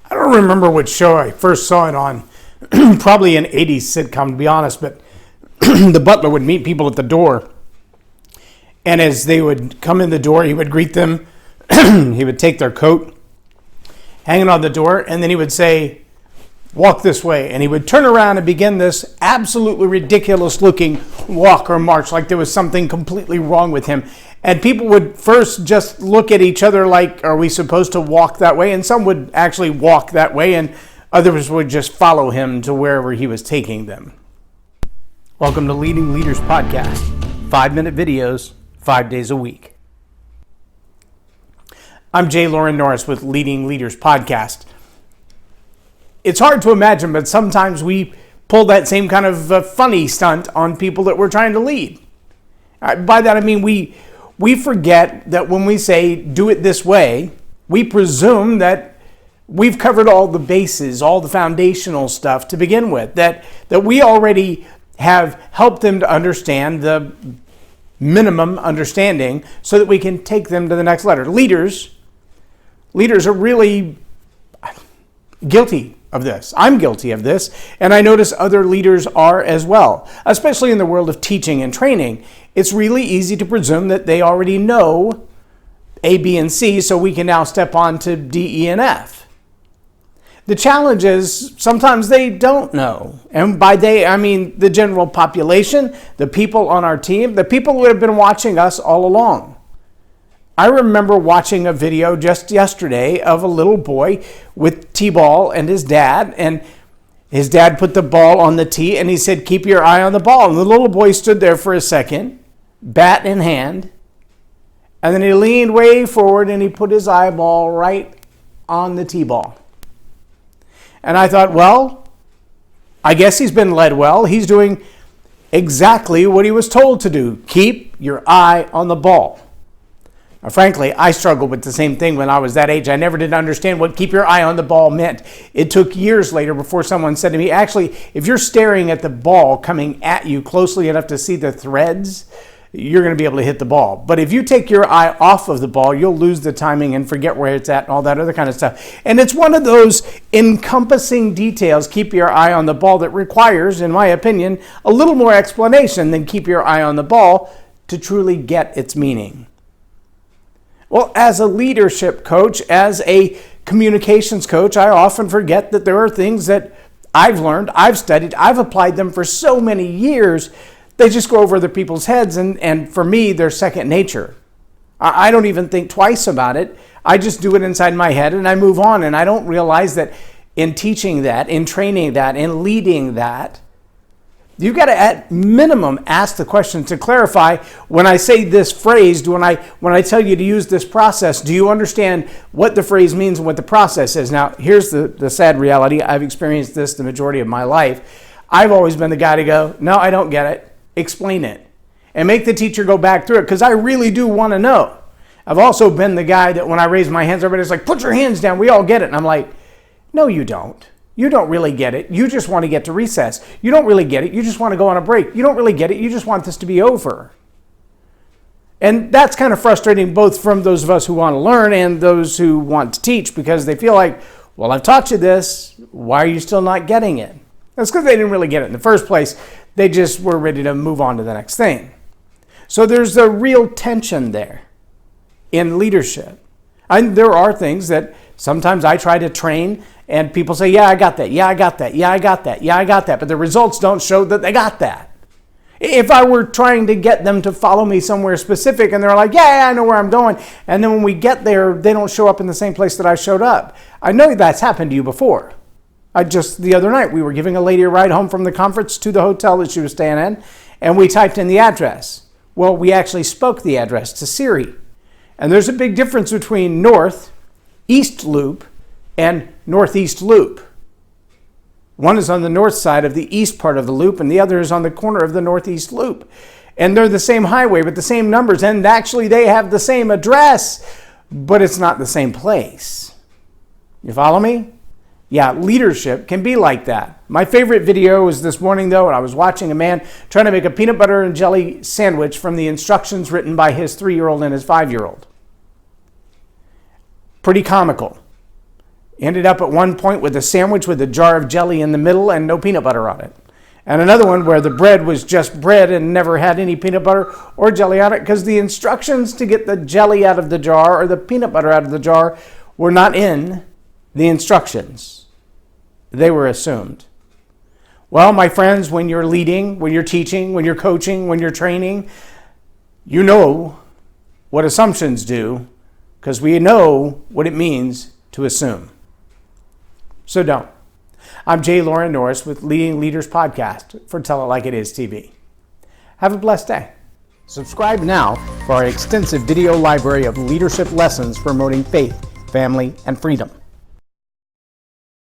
I don't remember what show I first saw it on. Probably an 80s sitcom, to be honest, but the butler would meet people at the door. And as they would come in the door, he would greet them. He would take their coat, hang it on the door, and then he would say, "Walk this way." And he would turn around and begin this absolutely ridiculous looking walk or march, like there was something completely wrong with him. And people would first just look at each other like, are we supposed to walk that way? And some would actually walk that way, and others would just follow him to wherever he was taking them. Welcome to Leading Leaders Podcast, 5-minute videos, 5 days a week. I'm Loren Norris with Leading Leaders Podcast. It's hard to imagine, but sometimes we pull that same kind of funny stunt on people that we're trying to lead. By that I mean we forget that when we say do it this way, we presume that we've covered all the bases, all the foundational stuff to begin with, that we already have helped them to understand the minimum understanding so that we can take them to the next letter. Leaders are really guilty of this. I'm guilty of this, and I notice other leaders are as well, especially in the world of teaching and training. It's really easy to presume that they already know A, B, and C, so we can now step on to D, E, and F. The challenge is sometimes they don't know. And by they, I mean the general population, the people on our team, the people who have been watching us all along. I remember watching a video just yesterday of a little boy with T-ball and his dad, and his dad put the ball on the tee and he said, "Keep your eye on the ball." And the little boy stood there for a second, bat in hand, and then he leaned way forward and he put his eyeball right on the T-ball. And I thought, well, I guess he's been led well. He's doing exactly what he was told to do. Keep your eye on the ball. Now, frankly, I struggled with the same thing when I was that age. I never did understand what keep your eye on the ball meant. It took years later before someone said to me, actually, if you're staring at the ball coming at you closely enough to see the threads, you're going to be able to hit the ball. But if you take your eye off of the ball, you'll lose the timing and forget where it's at and all that other kind of stuff. And it's one of those encompassing details, keep your eye on the ball, that requires, in my opinion, a little more explanation than keep your eye on the ball to truly get its meaning. Well, as a leadership coach, as a communications coach, I often forget that there are things that I've learned, I've studied, I've applied them for so many years. They just go over other people's heads, and for me, they're second nature. I don't even think twice about it. I just do it inside my head, and I move on, and I don't realize that in teaching that, in training that, in leading that, you've got to, at minimum, ask the question to clarify, when I say this phrase, when I tell you to use this process, do you understand what the phrase means and what the process is? Now, here's the sad reality. I've experienced this the majority of my life. I've always been the guy to go, no, I don't get it. Explain it. And make the teacher go back through it, because I really do want to know. I've also been the guy that when I raise my hands, everybody's like, put your hands down. We all get it. And I'm like, no, you don't. You don't really get it. You just want to get to recess. You don't really get it. You just want to go on a break. You don't really get it. You just want this to be over. And that's kind of frustrating, both from those of us who want to learn and those who want to teach, because they feel like, well, I've taught you this. Why are you still not getting it? That's because they didn't really get it in the first place. They just were ready to move on to the next thing. So there's a real tension there in leadership. And there are things that sometimes I try to train, and people say, yeah, I got that. Yeah, I got that. Yeah, I got that. Yeah, I got that. But the results don't show that they got that. If I were trying to get them to follow me somewhere specific and they're like, yeah, I know where I'm going, and then when we get there, they don't show up in the same place that I showed up. I know that's happened to you before. The other night, we were giving a lady a ride home from the conference to the hotel that she was staying in, and we typed in the address. Well, we actually spoke the address to Siri. And there's a big difference between north, east loop, and northeast loop. One is on the north side of the east part of the loop, and the other is on the corner of the northeast loop. And they're the same highway with the same numbers, and actually they have the same address, but it's not the same place. You follow me? Yeah, leadership can be like that. My favorite video was this morning, though, and I was watching a man trying to make a peanut butter and jelly sandwich from the instructions written by his 3-year-old and his 5-year-old. Pretty comical. Ended up at one point with a sandwich with a jar of jelly in the middle and no peanut butter on it. And another one where the bread was just bread and never had any peanut butter or jelly on it because the instructions to get the jelly out of the jar or the peanut butter out of the jar were not in the instructions. They were assumed. Well, my friends, when you're leading, when you're teaching, when you're coaching, when you're training, you know what assumptions do because we know what it means to assume. So don't. I'm Loren Norris with Leading Leaders Podcast for Tell It Like It Is TV. Have a blessed day. Subscribe now for our extensive video library of leadership lessons promoting faith, family, and freedom.